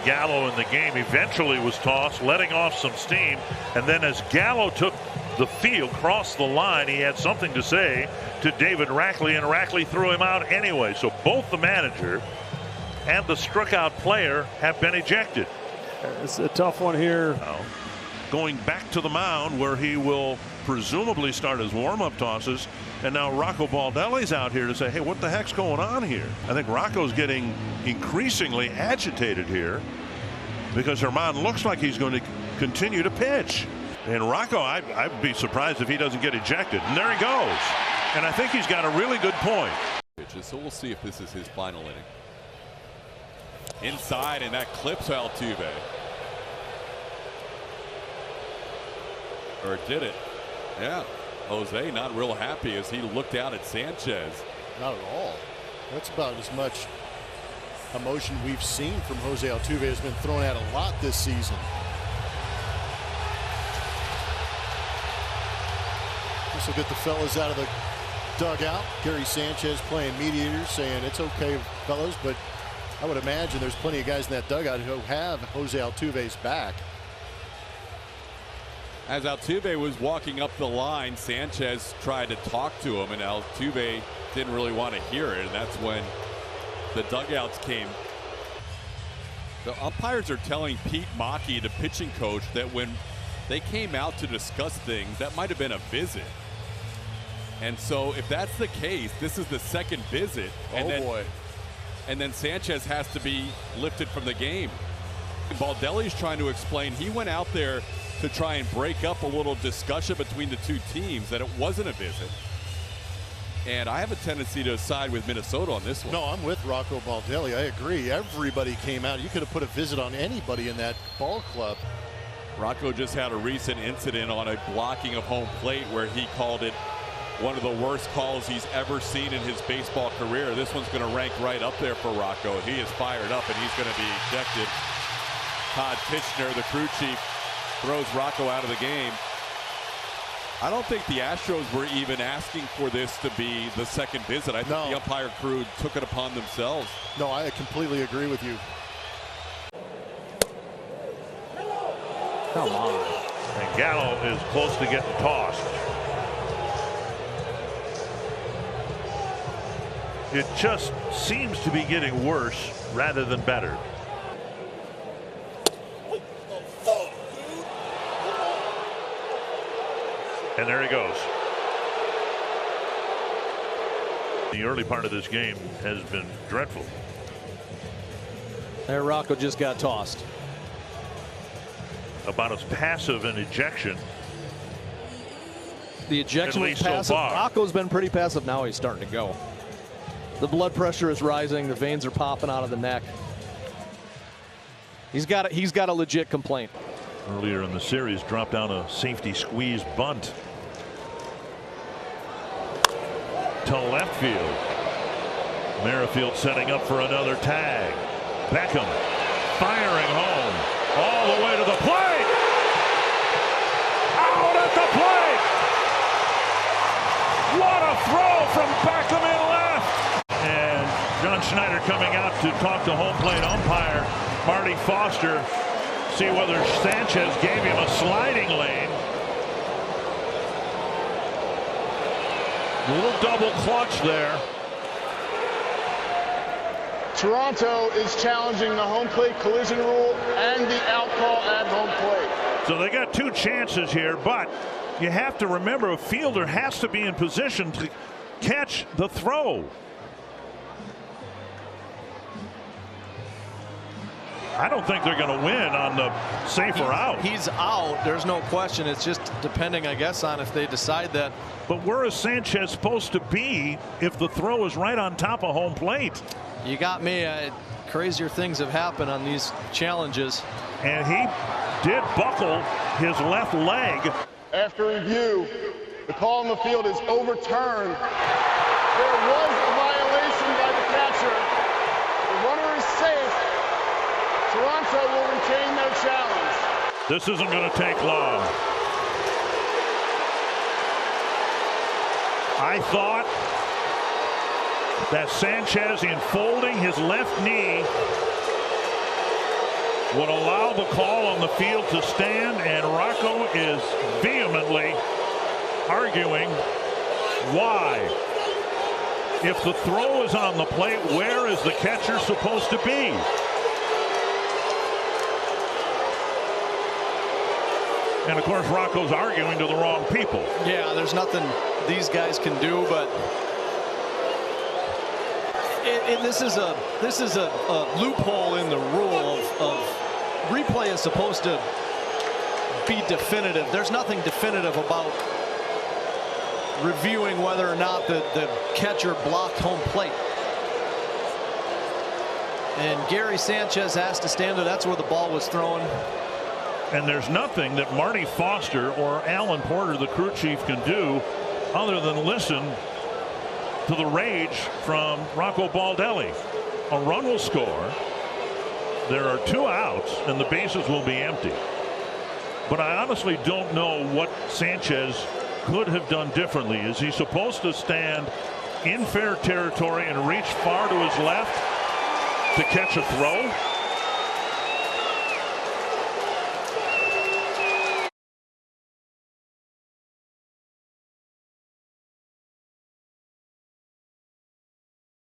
Gallow in the game. Eventually was tossed, letting off some steam. And then as Gallow took the field, crossed the line, he had something to say to David Rackley, and Rackley threw him out anyway. So both the manager and the struck out player have been ejected. It's a tough one here. Going back to the mound where he will presumably start his warm-up tosses. And now Rocco Baldelli's out here to say, hey, what the heck's going on here? I think Rocco's getting increasingly agitated here because Herman looks like he's going to continue to pitch. And Rocco, I'd be surprised if he doesn't get ejected. And there he goes. And I think he's got a really good point. So we'll see if this is his final inning. Inside, and that clips Altuve. Or did it? Yeah. Jose not real happy as he looked out at Sanchez. Not at all. That's about as much emotion we've seen from Jose Altuve. Has been thrown out a lot this season. This will get the fellas out of the dugout. Gary Sanchez playing mediator, saying it's okay, fellas, but I would imagine there's plenty of guys in that dugout who have Jose Altuve's back. As Altuve was walking up the line, Sanchez tried to talk to him, and Altuve didn't really want to hear it, and that's when the dugouts came. The umpires are telling Pete Mackey, the pitching coach, that when they came out to discuss things, that might have been a visit. And so if that's the case, this is the second visit. And then Sanchez has to be lifted from the game. Baldelli's trying to explain he went out there to try and break up a little discussion between the two teams, that it wasn't a visit. And I have a tendency to side with Minnesota on this one. No, I'm with Rocco Baldelli. I agree. Everybody came out. You could have put a visit on anybody in that ball club. Rocco just had a recent incident on a blocking of home plate where he called it one of the worst calls he's ever seen in his baseball career. This one's going to rank right up there for Rocco. He is fired up and he's going to be ejected. Todd Tichenor, the crew chief, throws Rocco out of the game. I don't think the Astros were even asking for this to be the second visit. I think the umpire crew took it upon themselves. No, I completely agree with you. Come on. And Gallow is close to getting tossed. It just seems to be getting worse rather than better. And there he goes. The early part of this game has been dreadful. There, Rocco just got tossed. About as passive an ejection. The ejection was passive. So Rocco's been pretty passive. Now he's starting to go. The blood pressure is rising. The veins are popping out of the neck. He's got a legit complaint. Earlier in the series, dropped down a safety squeeze bunt to left field. Merrifield setting up for another tag. Beckham firing home all the way to the plate. Out at the plate. What a throw from Beckham in left. And John Schneider coming out to talk to home plate umpire Marty Foster. See whether Sanchez gave him a sliding lane. A little double clutch there. Toronto is challenging the home plate collision rule and the out call at home plate. So they got two chances here, but you have to remember a fielder has to be in position to catch the throw. I don't think they're going to win on the safer out. He's out. There's no question. It's just depending, I guess, on if they decide that. But where is Sanchez supposed to be if the throw is right on top of home plate? You got me. Crazier things have happened on these challenges. And he did buckle his left leg. After review, the call on the field is overturned. There was a violation by the catcher. The runner is safe. Toronto will retain their challenge. This isn't going to take long. I thought that Sanchez, in folding his left knee, would allow the call on the field to stand, and Rocco is vehemently arguing why. If the throw is on the plate, where is the catcher supposed to be? And of course, Rocco's arguing to the wrong people. Yeah, there's nothing these guys can do, but this is a loophole in the rule of replay is supposed to be definitive. There's nothing definitive about reviewing whether or not the catcher blocked home plate. And Gary Sanchez has to stand there. That's where the ball was thrown. And there's nothing that Marty Foster or Alan Porter, the crew chief, can do other than listen to the rage from Rocco Baldelli. A run will score. There are 2 outs and the bases will be empty. But I honestly don't know what Sanchez could have done differently. Is he supposed to stand in fair territory and reach far to his left to catch a throw?